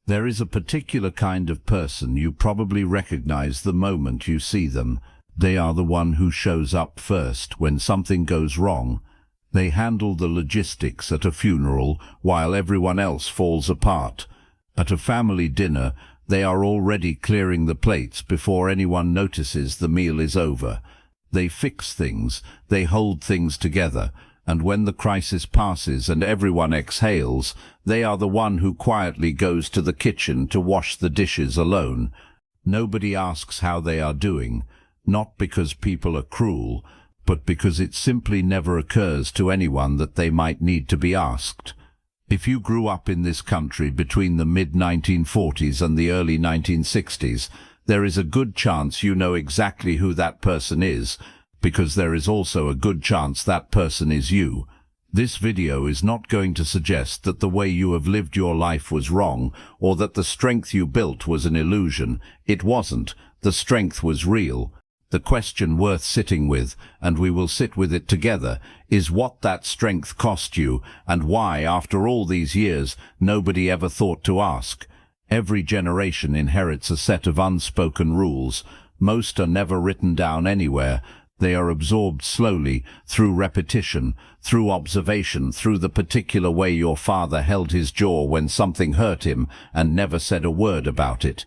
There is a particular kind of person you probably recognize the moment you see them. They are the one who shows up first when something goes wrong. They handle the logistics at a funeral while everyone else falls apart. At a family dinner, they are already clearing the plates before anyone notices the meal is over. They fix things, they hold things together, and when the crisis passes and everyone exhales, they are the one who quietly goes to the kitchen to wash the dishes alone. Nobody asks how they are doing, not because people are cruel, but because it simply never occurs to anyone that they might need to be asked. If you grew up in this country between the mid-1940s and the early 1960s, there is a good chance you know exactly who that person is, because there is also a good chance that person is you. This video is not going to suggest that the way you have lived your life was wrong, or that the strength you built was an illusion. It wasn't. The strength was real. The question worth sitting with, and we will sit with it together, is what that strength cost you, and why, after all these years, nobody ever thought to ask. Every generation inherits a set of unspoken rules. Most are never written down anywhere. They are absorbed slowly, through repetition, through observation, through the particular way your father held his jaw when something hurt him and never said a word about it,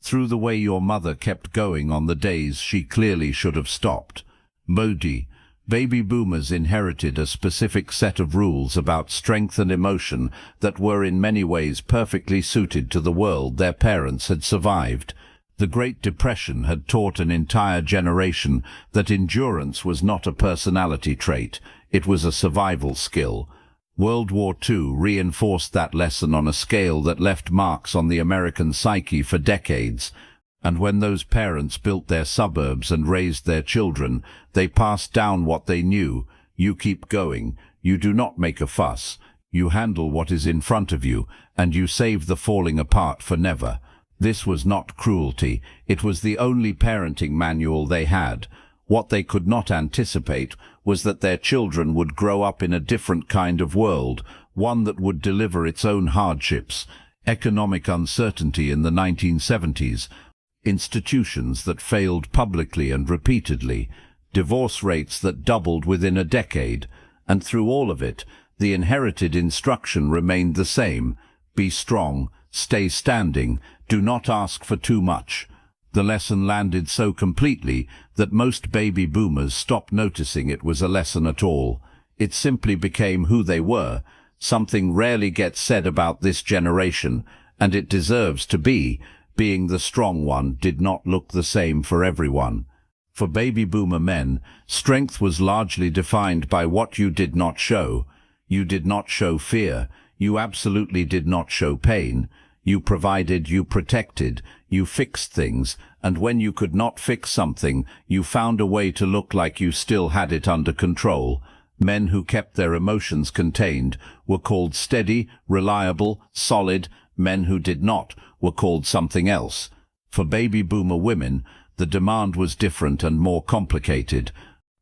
through the way your mother kept going on the days she clearly should have stopped. Modi, baby boomers inherited a specific set of rules about strength and emotion that were in many ways perfectly suited to the world their parents had survived. The Great Depression had taught an entire generation that endurance was not a personality trait, it was a survival skill. World War II reinforced that lesson on a scale that left marks on the American psyche for decades. And when those parents built their suburbs and raised their children, they passed down what they knew. You keep going, you do not make a fuss, you handle what is in front of you, and you save the falling apart for never. This was not cruelty, it was the only parenting manual they had. What they could not anticipate was that their children would grow up in a different kind of world, one that would deliver its own hardships. Economic uncertainty in the 1970s, institutions that failed publicly and repeatedly, divorce rates that doubled within a decade, and through all of it, the inherited instruction remained the same: be strong, stay standing, do not ask for too much. The lesson landed so completely that most baby boomers stopped noticing it was a lesson at all. It simply became who they were. Something rarely gets said about this generation, and it deserves to be. Being the strong one did not look the same for everyone. For baby boomer men, strength was largely defined by what you did not show. You did not show fear. You absolutely did not show pain. You provided, you protected, you fixed things, and when you could not fix something, you found a way to look like you still had it under control. Men who kept their emotions contained were called steady, reliable, solid. Men who did not were called something else. For baby boomer women, the demand was different and more complicated.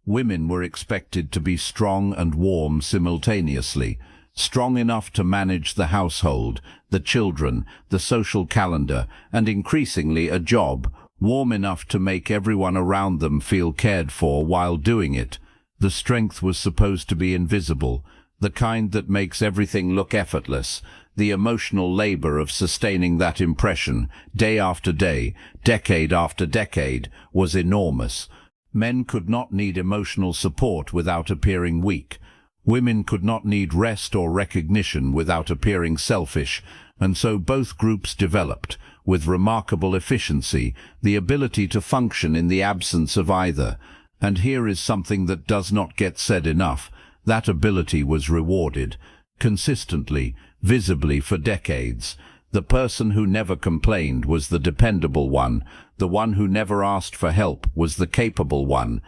Women were expected to be strong and warm simultaneously. Strong enough to manage the household, the children, the social calendar, and increasingly a job. Warm enough to make everyone around them feel cared for while doing it. The strength was supposed to be invisible, the kind that makes everything look effortless. The emotional labor of sustaining that impression, day after day, decade after decade, was enormous. Men could not need emotional support without appearing weak. Women could not need rest or recognition without appearing selfish, and so both groups developed, with remarkable efficiency, the ability to function in the absence of either. And here is something that does not get said enough: that ability was rewarded, consistently, visibly for decades. The person who never complained was the dependable one. The one who never asked for help was the capable one.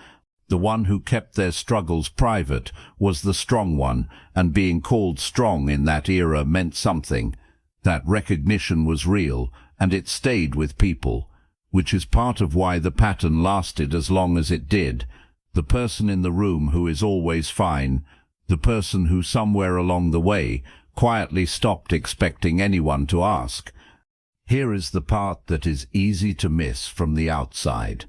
The one who kept their struggles private was the strong one, and being called strong in that era meant something. That recognition was real, and it stayed with people, which is part of why the pattern lasted as long as it did. The person in the room who is always fine, the person who somewhere along the way quietly stopped expecting anyone to ask. Here is the part that is easy to miss from the outside.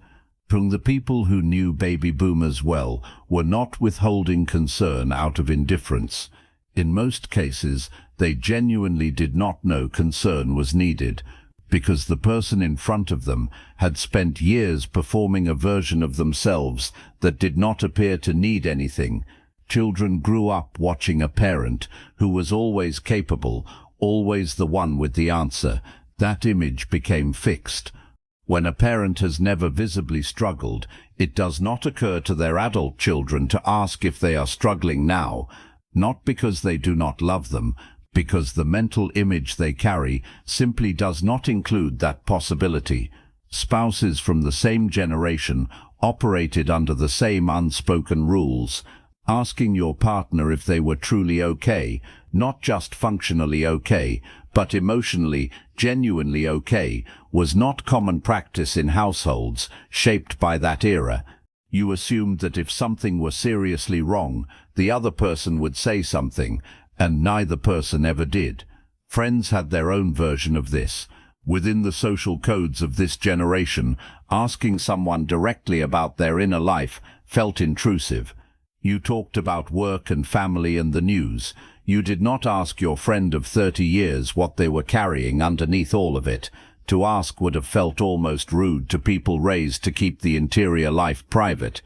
From the people who knew baby boomers well were not withholding concern out of indifference. In most cases, they genuinely did not know concern was needed, because the person in front of them had spent years performing a version of themselves that did not appear to need anything. Children grew up watching a parent who was always capable, always the one with the answer. That image became fixed. When a parent has never visibly struggled, it does not occur to their adult children to ask if they are struggling now, not because they do not love them, because the mental image they carry simply does not include that possibility. Spouses from the same generation operated under the same unspoken rules. Asking your partner if they were truly okay, not just functionally okay, but emotionally, genuinely okay, was not common practice in households shaped by that era. You assumed that if something were seriously wrong, the other person would say something, and neither person ever did. Friends had their own version of this. Within the social codes of this generation, asking someone directly about their inner life felt intrusive. You talked about work and family and the news. You did not ask your friend of 30 years what they were carrying underneath all of it. To ask would have felt almost rude to people raised to keep the interior life private.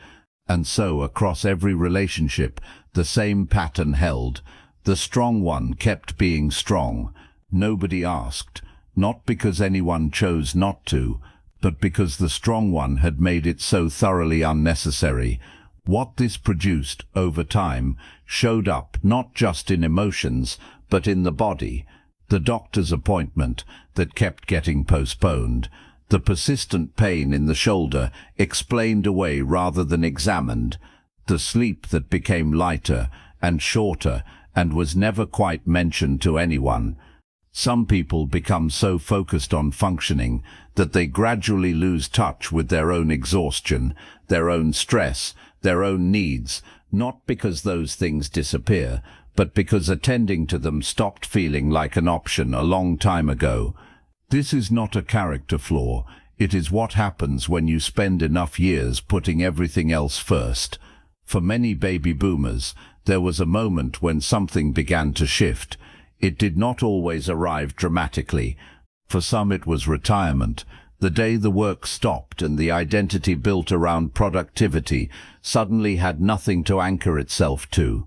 And so, across every relationship, the same pattern held. The strong one kept being strong. Nobody asked, not because anyone chose not to, but because the strong one had made it so thoroughly unnecessary. What this produced, over time, showed up not just in emotions, but in the body. The doctor's appointment that kept getting postponed. The persistent pain in the shoulder, explained away rather than examined. The sleep that became lighter and shorter and was never quite mentioned to anyone. Some people become so focused on functioning that they gradually lose touch with their own exhaustion, their own stress, their own needs, not because those things disappear, but because attending to them stopped feeling like an option a long time ago. This is not a character flaw. It is what happens when you spend enough years putting everything else first. For many baby boomers, there was a moment when something began to shift. It did not always arrive dramatically. For some it was retirement. The day the work stopped and the identity built around productivity suddenly had nothing to anchor itself to.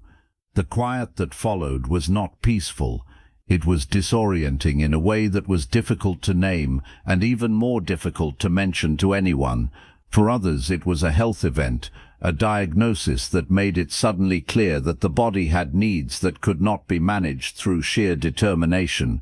The quiet that followed was not peaceful. It was disorienting in a way that was difficult to name and even more difficult to mention to anyone. For others it was a health event, a diagnosis that made it suddenly clear that the body had needs that could not be managed through sheer determination.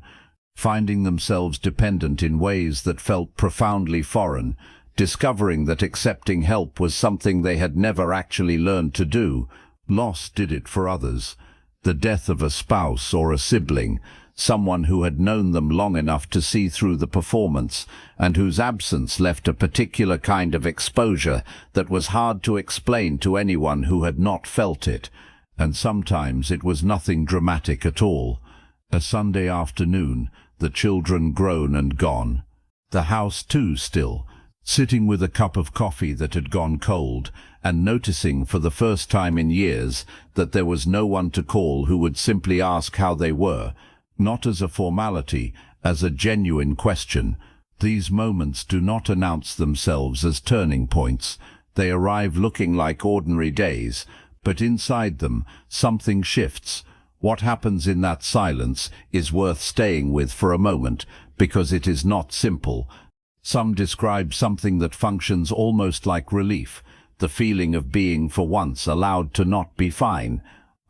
Finding themselves dependent in ways that felt profoundly foreign, discovering that accepting help was something they had never actually learned to do. Loss did it for others. The death of a spouse or a sibling, someone who had known them long enough to see through the performance, and whose absence left a particular kind of exposure that was hard to explain to anyone who had not felt it. And sometimes it was nothing dramatic at all. A Sunday afternoon, the children grown and gone. The house too still, sitting with a cup of coffee that had gone cold, and noticing for the first time in years that there was no one to call who would simply ask how they were, not as a formality, as a genuine question. These moments do not announce themselves as turning points. They arrive looking like ordinary days, but inside them something shifts. What happens in that silence is worth staying with for a moment, because it is not simple. Some describe something that functions almost like relief, the feeling of being for once allowed to not be fine.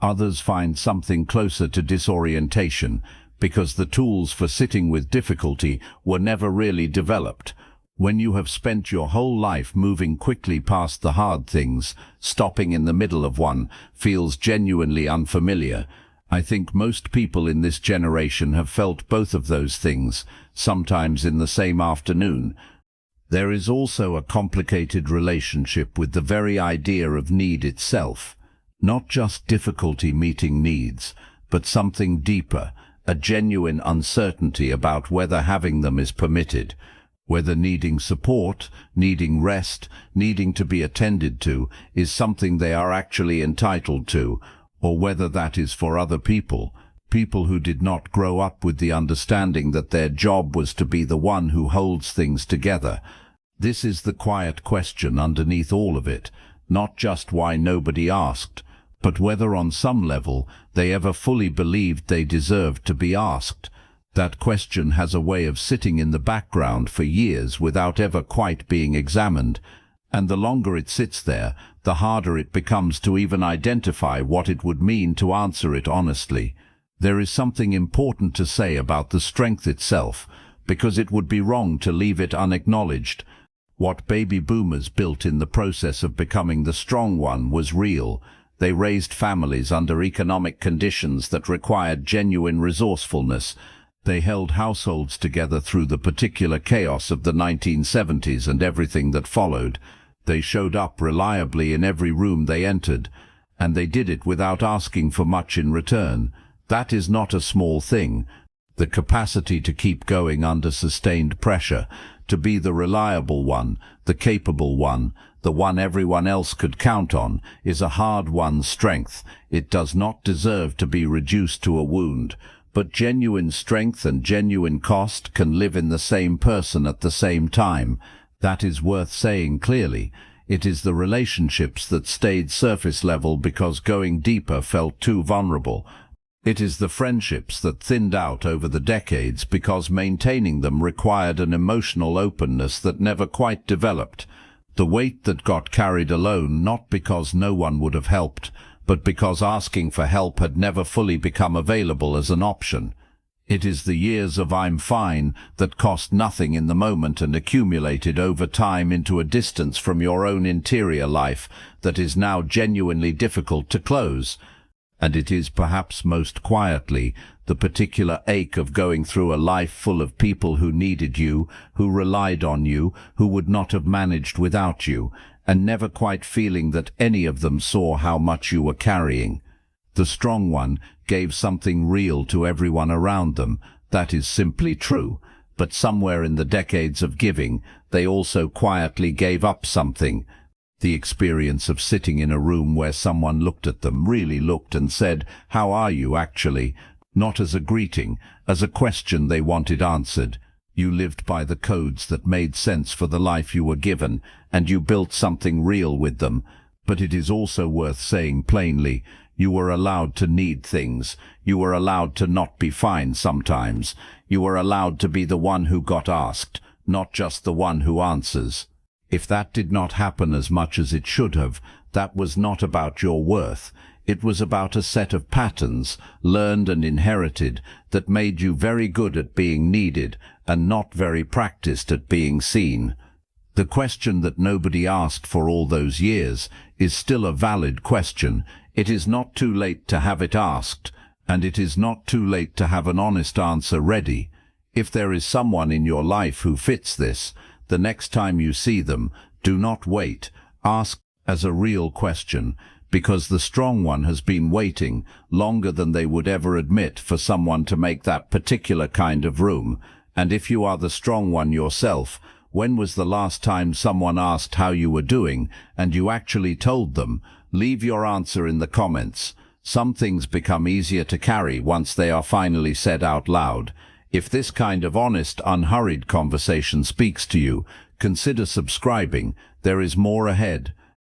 Others find something closer to disorientation, because the tools for sitting with difficulty were never really developed. When you have spent your whole life moving quickly past the hard things, stopping in the middle of one feels genuinely unfamiliar. I think most people in this generation have felt both of those things, sometimes in the same afternoon. There is also a complicated relationship with the very idea of need itself. Not just difficulty meeting needs, but something deeper, a genuine uncertainty about whether having them is permitted, whether needing support, needing rest, needing to be attended to is something they are actually entitled to, or whether that is for other people, people who did not grow up with the understanding that their job was to be the one who holds things together. This is the quiet question underneath all of it, not just why nobody asked, but whether on some level they ever fully believed they deserved to be asked. That question has a way of sitting in the background for years without ever quite being examined, and the longer it sits there, the harder it becomes to even identify what it would mean to answer it honestly. There is something important to say about the strength itself, because it would be wrong to leave it unacknowledged. What baby boomers built in the process of becoming the strong one was real. They raised families under economic conditions that required genuine resourcefulness. They held households together through the particular chaos of the 1970s and everything that followed. They showed up reliably in every room they entered, and they did it without asking for much in return. That is not a small thing. The capacity to keep going under sustained pressure, to be the reliable one, the capable one, the one everyone else could count on, is a hard-won strength. It does not deserve to be reduced to a wound. But genuine strength and genuine cost can live in the same person at the same time. That is worth saying clearly. It is the relationships that stayed surface level because going deeper felt too vulnerable. It is the friendships that thinned out over the decades because maintaining them required an emotional openness that never quite developed. The weight that got carried alone, not because no one would have helped, but because asking for help had never fully become available as an option. It is the years of "I'm fine" that cost nothing in the moment and accumulated over time into a distance from your own interior life that is now genuinely difficult to close. And it is perhaps most quietly the particular ache of going through a life full of people who needed you, who relied on you, who would not have managed without you, and never quite feeling that any of them saw how much you were carrying. The strong one gave something real to everyone around them. That is simply true. But somewhere in the decades of giving, they also quietly gave up something. The experience of sitting in a room where someone looked at them, really looked, and said, "How are you actually?" Not as a greeting, as a question they wanted answered. You lived by the codes that made sense for the life you were given, and you built something real with them. But it is also worth saying plainly, you were allowed to need things. You were allowed to not be fine sometimes. You were allowed to be the one who got asked, not just the one who answers. If that did not happen as much as it should have, that was not about your worth. It was about a set of patterns, learned and inherited, that made you very good at being needed and not very practiced at being seen. The question that nobody asked for all those years is still a valid question. It is not too late to have it asked, and it is not too late to have an honest answer ready. If there is someone in your life who fits this, the next time you see them, do not wait. Ask as a real question, because the strong one has been waiting longer than they would ever admit for someone to make that particular kind of room. And if you are the strong one yourself, when was the last time someone asked how you were doing and you actually told them? Leave your answer in the comments. Some things become easier to carry once they are finally said out loud. If this kind of honest, unhurried conversation speaks to you, consider subscribing. There is more ahead.